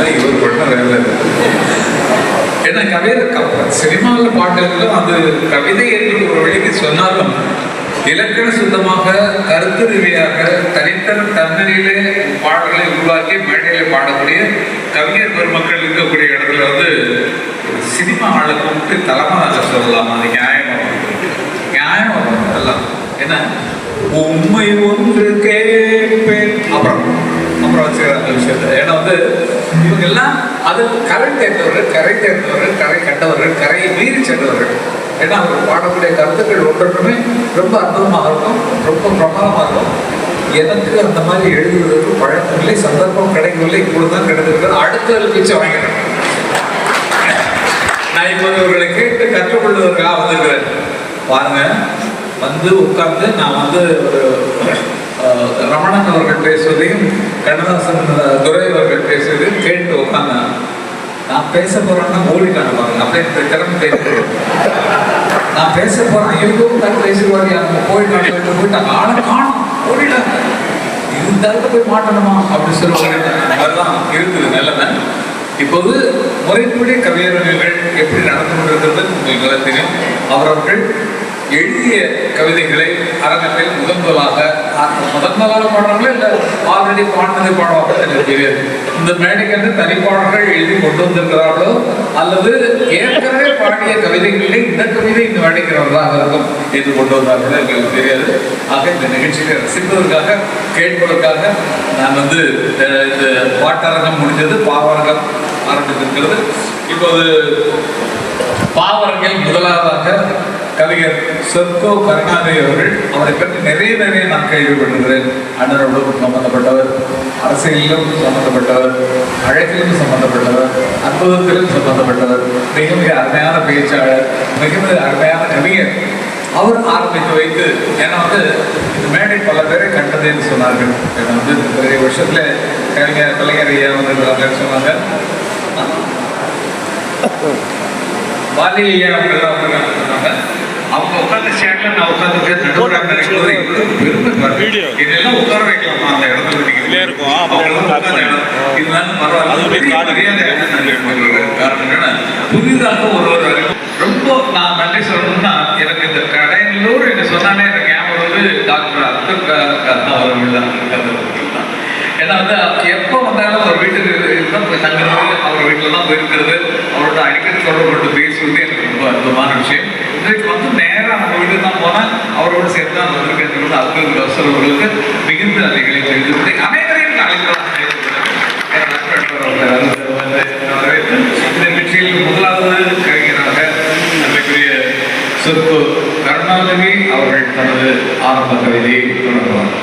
இதெல்லாம் இவர் பண்ண வேலை. ஏன்னா கவிதை சினிமாவில் பாட்டுகளும் அது கவிதை என்று ஒரு வழிக்கு சொன்னாலும் இலக்கண சுத்தமாக கருத்து ரீதியாக தன்னறியிலே பாடல்களை உருவாக்கி மேடையிலே பாடக்கூடிய கவிஞர் பெருமக்கள் இருக்கக்கூடிய இடத்துல வந்து சினிமா ஆளை கூப்பிட்டு தலைமையாக சொல்லலாம். அது நியாயம் எல்லாம் என்ன உண்மை ஒன்று கேட்பேன் அப்புறம் வச்சுக்கிறாங்க அந்த விஷயத்த. ஏன்னா வந்து இவங்க எல்லாம் அது கரை தேர்ந்தவர்கள் கரை கண்டவர்கள் கரையை மீறி சென்றவர்கள். ஏன்னா அவர் பாடக்கூடிய கருத்துக்கள் ஒன்றொன்றுமே ரொம்ப அற்புதமாக இருக்கும், ரொம்ப பிரமாதமாக இருக்கும். எனக்கு அந்த மாதிரி எழுதுவதற்கு பழக்கமில்லை, சந்தர்ப்பம் கிடைக்கவில்லை. இப்பொழுதுதான் கிடைத்திருக்கிறது. அடுத்த பிச்சை வாங்கிறேன். நான் இப்போது இவர்களை கேட்டு கற்றுக்கொள்வதற்காக வந்திருக்கிறேன். பாருங்க, வந்து உட்கார்ந்து நான் வந்து ஒரு ரமணன் அவர்கள் பேசுவதையும் கண்ணதாசன் துரை அவர்கள் பேசுவதையும் கேட்டு உட்கார்ந்தேன். நான் பேச போறேன்னா ஓடிட்டாங்க பாருங்க. அப்படியே திறமை பேசுறேன். நான் பேச போறேன், ஐயோ பேசுவாரு அவங்க போயிட்டாங்க. ஆளை காணும், ஓடிட்டாங்க. இருந்தாலும் போய் மாட்டணுமா அப்படின்னு சொல்லுவாங்க. அதெல்லாம் இருக்குது நிலைமை. இப்போது முறைப்படி கவியரங்குகள் எப்படி நடந்து கொண்டிருக்கிறது உங்களுக்கு தெரியும். அவர்கள் எழுதிய கவிதைகளை அரங்கத்தில் முதன்முதலாக பாடுறாங்களோ இல்லை ஆல்ரெடி பாடினதை பாடுவாங்க எனக்கு தெரியாது. இந்த மேடைக்கு தனிப்பாடல்கள் எழுதி கொண்டு வந்திருக்கிறார்களோ அல்லது ஏற்கனவே பாடிய கவிதைகளிலே இந்த கவிதை இந்த மேடைக்கு வரதாக இருக்கும் என்று கொண்டு வந்தார்களோ எங்களுக்கு தெரியாது. ஆக இந்த நிகழ்ச்சியை ரசிப்பதற்காக கேட்பதற்காக நான் வந்து இந்த பாட்டரங்கம் முடிஞ்சது, பாவரங்கம் ஆரம்பித்திருக்கிறது. இப்போது பாவரங்கில் முதலாவதாக கவிஞர் சொர்க்கோ கருணாநிதி அவர்கள். அவரை பற்றி நிறைய நான் கேள்விப்பட்டிருக்கிறேன். அண்ணனோடு சம்பந்தப்பட்டவர், அரசியலிலும் சம்பந்தப்பட்டவர், அழகிலும் சம்பந்தப்பட்டவர், அற்புதத்திலும் சம்பந்தப்பட்டவர், மிக அருமையான பேச்சாளர், மிக அருமையான கவிஞர். அவர் ஆரம்பித்து வைத்து ஏன்னா வந்து இந்த மேடை பல பேரை கண்டது என்று சொன்னார்கள். ஏன்னா வந்து நிறைய வருஷத்துல கலைஞர் ஐயா வந்து சொன்னாங்க. பாலி ஐயா சொன்னாங்க. அவங்க உட்காந்து சேர்ல நான் உட்காந்து நடுவராக இருக்கும்போது பெருமை இதெல்லாம் உட்கார வைக்கலாமா அந்த இடத்துல இருந்தாலும் பரவாயில்ல. காரணம் என்னன்னா புதிதாக ஒருவர் ரொம்ப நான் நன்றி சொல்லணும்னா எனக்கு இந்த கடையிலூர் என்று சொன்னாலே எனக்கு ஞாபகம் வந்து டாக்டர் அப்துல் கலாம் அவர்கள் தான். ஏன்னா வந்து எப்போ வந்தாலும் அவர் வீட்டுக்கு தான் போய் தங்குறது, அவர் வீட்டில் தான் போயிருக்கிறது, அவரோட அடிக்கடி தொடர்பு கொண்டு பேசுவது எனக்கு ரொம்ப அற்புதமான விஷயம். இன்றைக்கு வந்து நேராக நம்ம வீட்டுக்கு தான் போனால் அவரோடு சேர்த்து தான் வந்திருக்கிறது. அப்துல் கலாம் அவர்களுக்கு மிகுந்த நன்றிகளை தெரிவித்து அனைவரையும் அழைக்கலாம். இந்த நிகழ்ச்சியில் முதலாவது கவிஞராக நம்முடைய சொர்க்கோ கருணாநிதி அவர்கள் தனது ஆரம்ப கவிதையை தொடங்குவார்.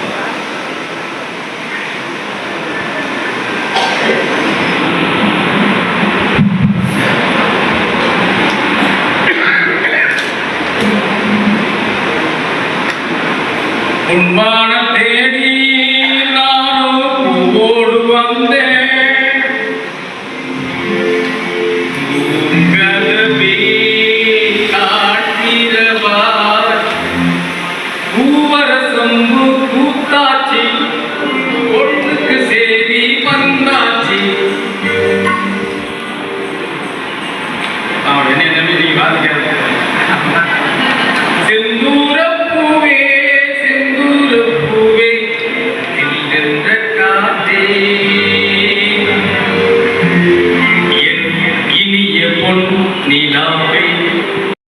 உன்மான தேடி நானும் பூவோடு வந்தேன், உங்களவே காட்டிரவார் பூவரசம்பு கூத்தாச்சி ஒன்றுக்கு சேரி வந்தாச்சி. அவன் என்ன நம்பி நீ வாதிக்காத. செந்தூர பூவே பூவே என்ற காத்தே இனிய பொன் நிலாவே